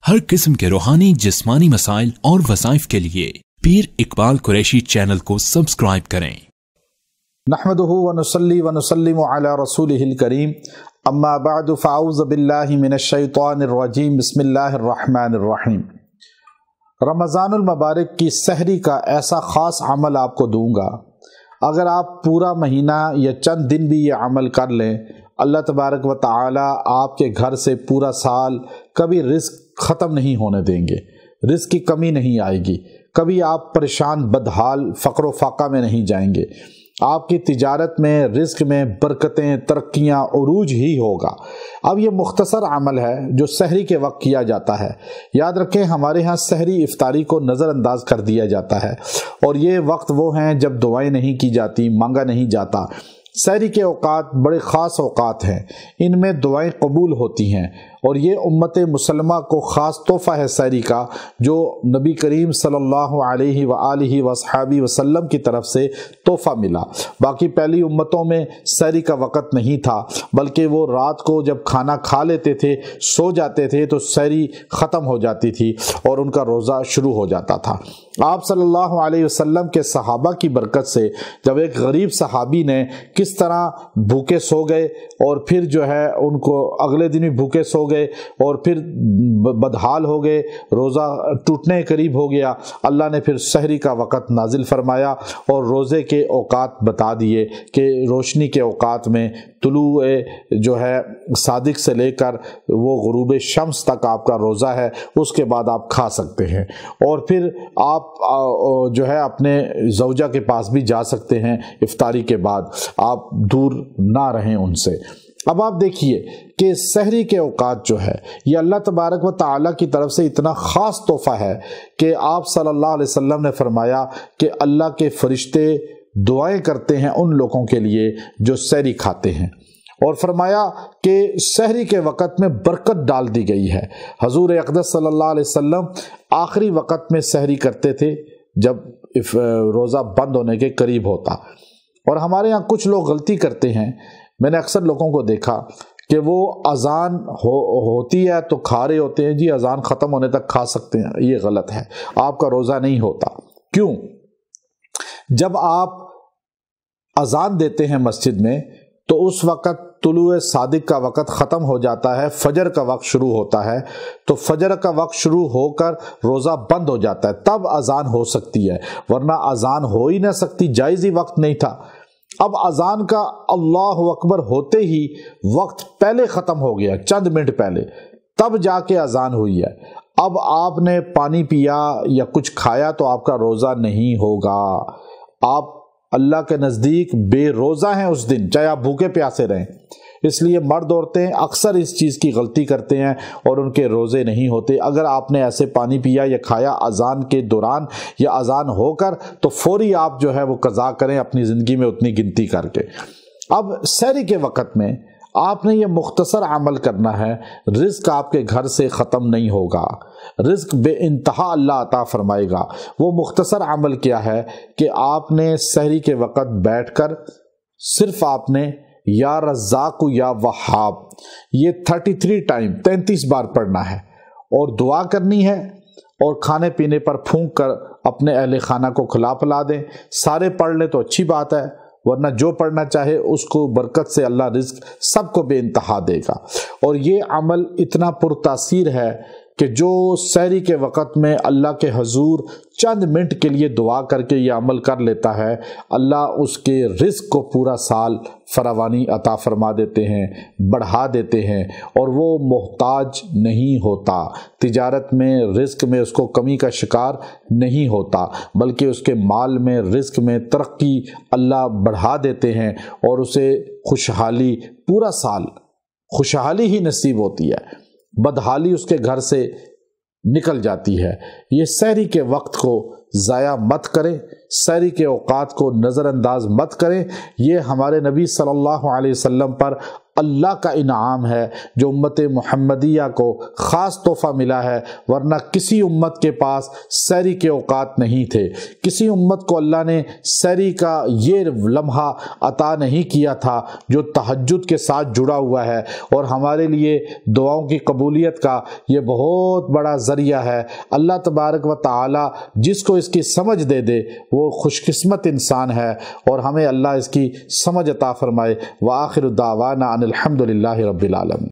हर किस्म के रूहानी जिस्मानी मसाइल और वज़ाइफ के लिए पीर इकबाल कुरैशी चैनल को सब्सक्राइब करें। नहमदुहु व नुसल्ली व नुसल्लिमु अला रसूलिहिल करीम, अम्मा बअदु फ़अऊज़ु बिल्लाहि मिनश शैतानिर रजीम, बिस्मिल्लाहिर रहमानिर रहीम। रमज़ानुल मुबारक की सहरी का ऐसा ख़ास अमल आपको दूंगा, अगर आप पूरा महीना या चंद दिन भी ये अमल कर लें, अल्लाह तबारक व तआला आपके घर से पूरा साल कभी रिस्क ख़त्म नहीं होने देंगे, रिस्क की कमी नहीं आएगी, कभी आप परेशान बदहाल फ़क़्र व फ़ाक़ा में नहीं जाएंगे। आपकी तिजारत में, रिस्क में बरकतें, तरक्कियाँ, उरूज ही होगा। अब ये मुख्तसर अमल है जो सहरी के वक्त किया जाता है। याद रखें, हमारे यहाँ सहरी इफ्तारी को नज़रअंदाज कर दिया जाता है और ये वक्त वो हैं जब दुआएं नहीं की जाती, मांगा नहीं जाता। सहरी के औकात बड़े ख़ास औकात हैं, इनमें दुआएं कबूल होती हैं और ये उम्मत मुसलमा को ख़ास तोहफ़ा है सहरी का, जो नबी करीम सल्लल्लाहु अलैहि व आलिहि वसहबी वसल्लम की तरफ से तोहफ़ा मिला। बाकी पहली उम्मतों में सहरी का वक़्त नहीं था, बल्कि वो रात को जब खाना खा लेते थे, सो जाते थे, तो सहरी ख़त्म हो जाती थी और उनका रोज़ा शुरू हो जाता था। आप सल्लल्लाहु अलैहि वसल्लम के सहाबा की बरकत से जब एक गरीब सहाबी ने किस तरह भूखे सो गए और फिर जो है उनको अगले दिन भी भूखे सो गए और फिर बदहाल हो गए, रोज़ा टूटने के करीब हो गया, अल्लाह ने फिर सहरी का वक़्त नाजिल फरमाया और रोज़े के औकात बता दिए कि रोशनी के औकात में तुलूए जो है सादिक से लेकर वो गुरूब शम्स तक आपका रोज़ा है, उसके बाद आप खा सकते हैं और फिर आप जो है अपने ज़ौजा के पास भी जा सकते हैं इफ्तारी के बाद, आप दूर ना रहें उनसे। अब आप देखिए कि सहरी के औकात जो है ये अल्लाह तबारक व तआला की तरफ से इतना ख़ास तोहफ़ा है कि आप सल्लल्लाहु अलैहि वसल्लम ने फरमाया कि अल्लाह के फरिश्ते दुआएं करते हैं उन लोगों के लिए जो सहरी खाते हैं, और फरमाया कि सहरी के वक़्त में बरकत डाल दी गई है। हजूर अक़दस सल्लल्लाहु अलैहि वसल्लम आखिरी वक़्त में सहरी करते थे जब रोज़ा बंद होने के करीब होता, और हमारे यहाँ कुछ लोग गलती करते हैं। मैंने अक्सर लोगों को देखा कि वो अजान होती है तो खा रहे होते हैं, जी अजान ख़त्म होने तक खा सकते हैं। ये गलत है, आपका रोज़ा नहीं होता। क्यों? जब आप अजान देते हैं मस्जिद में तो उस वक़्त तुलुए सादिक का वक़्त ख़त्म हो जाता है, फजर का वक्त शुरू होता है, तो फजर का वक्त शुरू होकर रोज़ा बंद हो जाता है, तब अजान हो सकती है, वरना अजान हो ही ना सकती, जायज़ ही वक्त नहीं था। अब अजान का अल्लाहु अकबर होते ही वक्त पहले ख़त्म हो गया, चंद मिनट पहले, तब जाके अजान हुई है। अब आपने पानी पिया या कुछ खाया तो आपका रोज़ा नहीं होगा, आप अल्लाह के नज़दीक बेरोज़ा हैं उस दिन, चाहे आप भूखे प्यासे रहें। इसलिए मर्द औरतें अक्सर इस चीज़ की गलती करते हैं और उनके रोज़े नहीं होते। अगर आपने ऐसे पानी पिया या खाया अजान के दौरान या अजान होकर, तो फौरी आप जो है वो कज़ा करें अपनी ज़िंदगी में उतनी गिनती करके। अब सहरी के वक़्त में आपने ये मुख्तसर अमल करना है, रिज़्क आपके घर से ख़त्म नहीं होगा, रिज़्क बेइंतहा अल्लाह अता फरमाएगा। वो मुख्तसर अमल क्या है कि आपने सहरी के वक़्त बैठकर सिर्फ आपने या रज़्ज़ाक़ु या वहाब ये 33 बार पढ़ना है और दुआ करनी है, और खाने पीने पर फूंक कर अपने अहले खाना को खिला पिला दें। सारे पढ़ लें तो अच्छी बात है, वरना जो पढ़ना चाहे उसको बरकत से अल्लाह रिज़्क सबको बेइंतहा देगा। और ये अमल इतना पुरतासीर है कि जो सहरी के वक़्त में अल्लाह के हजूर चंद मिनट के लिए दुआ करके ये अमल कर लेता है, अल्लाह उसके रिज़्क को पूरा साल फरावानी अता फरमा देते हैं, बढ़ा देते हैं, और वो मोहताज नहीं होता। तिजारत में, रिज़्क में उसको कमी का शिकार नहीं होता, बल्कि उसके माल में, रिज़्क में तरक्की अल्लाह बढ़ा देते हैं और उसे खुशहाली, पूरा साल खुशहाली ही नसीब होती है, बदहाली उसके घर से निकल जाती है। ये सहरी के वक्त को ज़ाया मत करें, सहरी के औकात को नज़रअंदाज मत करें। ये हमारे नबी सल्लल्लाहु अलैहि वसल्लम पर اللہ کا انعام ہے جو امت محمدیہ کو خاص تحفہ ملا ہے، ورنہ کسی امت کے پاس سحری کے اوقات نہیں تھے، کسی امت کو اللہ نے سحری کا یہ لمحہ عطا نہیں کیا تھا جو تہجد کے ساتھ جڑا ہوا ہے، اور ہمارے لیے دعاؤں کی قبولیت کا یہ بہت بڑا ذریعہ ہے۔ اللہ تبارک و تعالی جس کو اس کی سمجھ دے دے وہ خوش قسمت انسان ہے، اور ہمیں اللہ اس کی سمجھ عطا فرمائے۔ وآخر دعوانا ان الحمد للہ رب العالمین۔